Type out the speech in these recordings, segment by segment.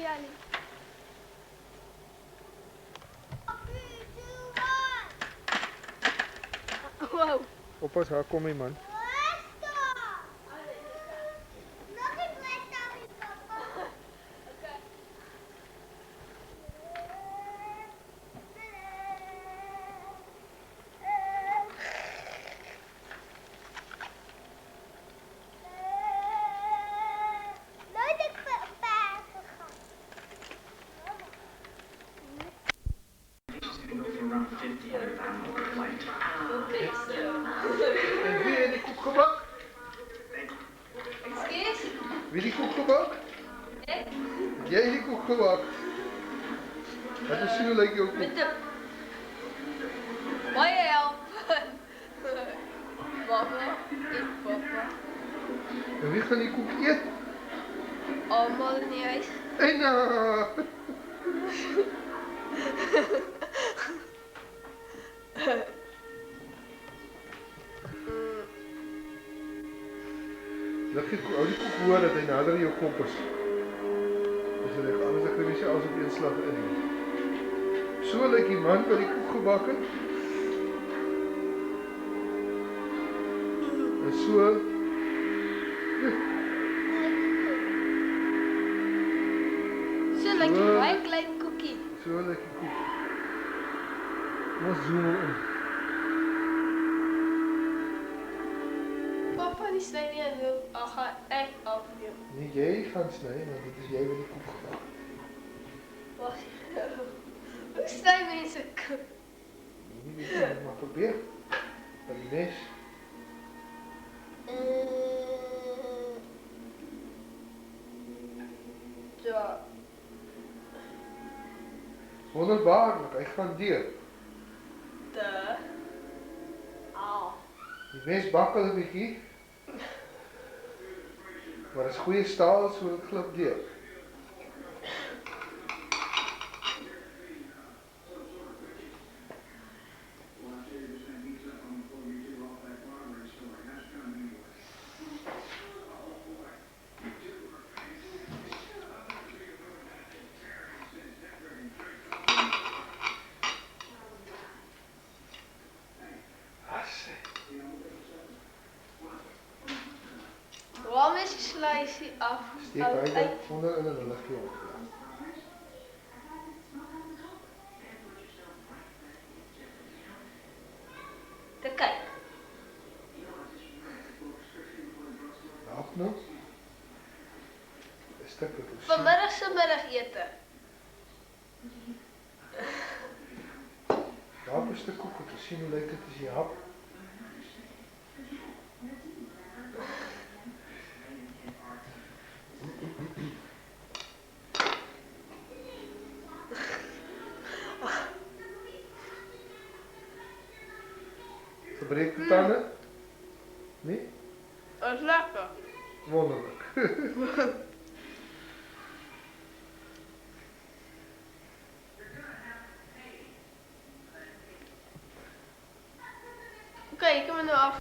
Jali. Wow. Oppas, daar kom hy man. En wie het die koek gebak? Excuse? Wie die koek gebak? Ek? Het jy die koek gebak? Wat is so lyk jou koek? Met de... Baie help. Papa, eet papa. En wie gaan die koek eet? Allemaal in die huis. En Laat die koek hoor dat hy nader in jou kop is. Dus hy leg anders, dan kan jy sê alles op een slag in. So lyk die man wat die koek gebak het. En so So lyk die baie klein koekie. So lyk die koek. Kom ons zoom hom in. Papa die sny nie en wil gaan ek afneem. Nee, jy gaan sny, want dit is jy wat die koek gebak het. Wag. Hoe sny mense koek? Nie weet jy, maar probeer. Met die mes. Ja. Wonderbaarlik, hy gaan deur. Au. Die mes bakkel 'n bietjie. Maar dit is goeie staal, so dit glip deur. Waarom is die slysie af? Steek hy onder in 'n liggie op. Te kyk. Help nou. 'n Stuk wat ons Vanmiddag se middagete. Daar 'n stuk koek wat ons sien hoe lyk dit as jy hap. Verbreek die tande? Nee? Dat is lekker. Wonderlik. Oké, ik heb hem nu af.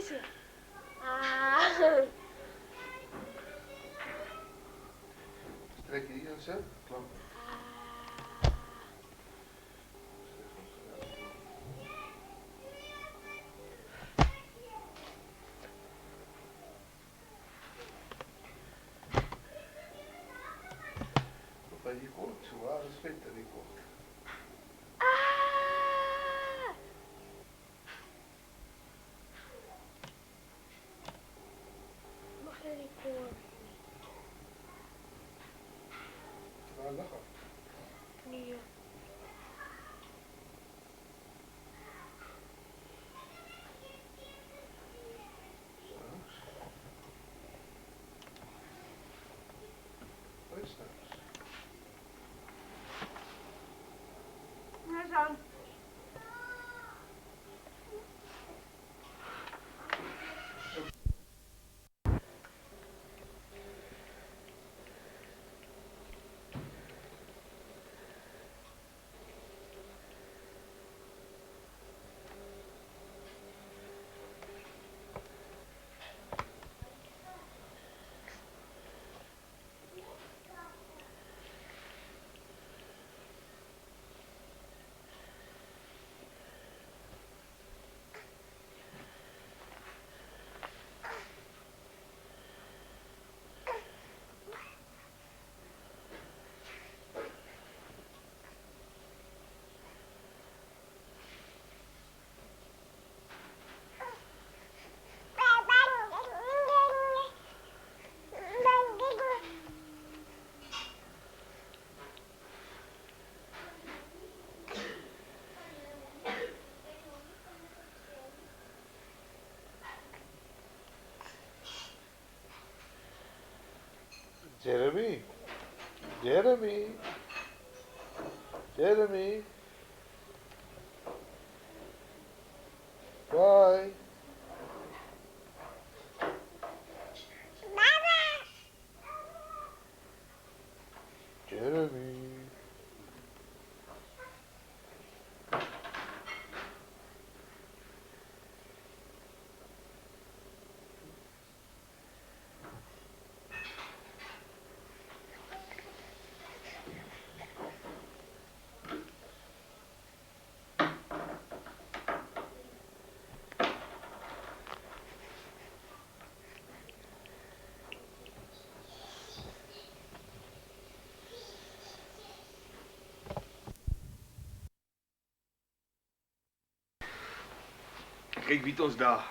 is het. Ah. Trek hier in zo. Klap. Bij die kort, zo waar is vet in die kort. Ah. Mag je niet voor? Waar lag het? Nee. Wat is dat? Maar zo. Jeremy. Jeremy. Jeremy. Bye. Jeremy. Kijk wie ons daar.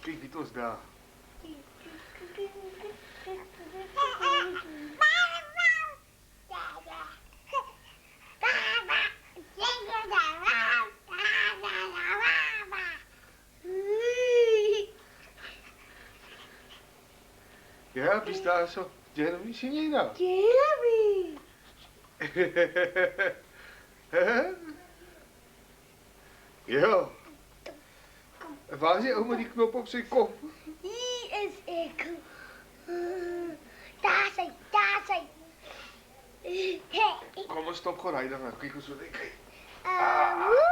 Kijk wie ons daar. Ja, wie staat zo? Jeremy, zie je nou? Jeremy. Ja. En waar is die oma die knop op zijn kop? Hier is ik. Daar zijn, daar zijn. Kom maar, stop gewoon rijden. Kijk eens wat ik kijk. Woe!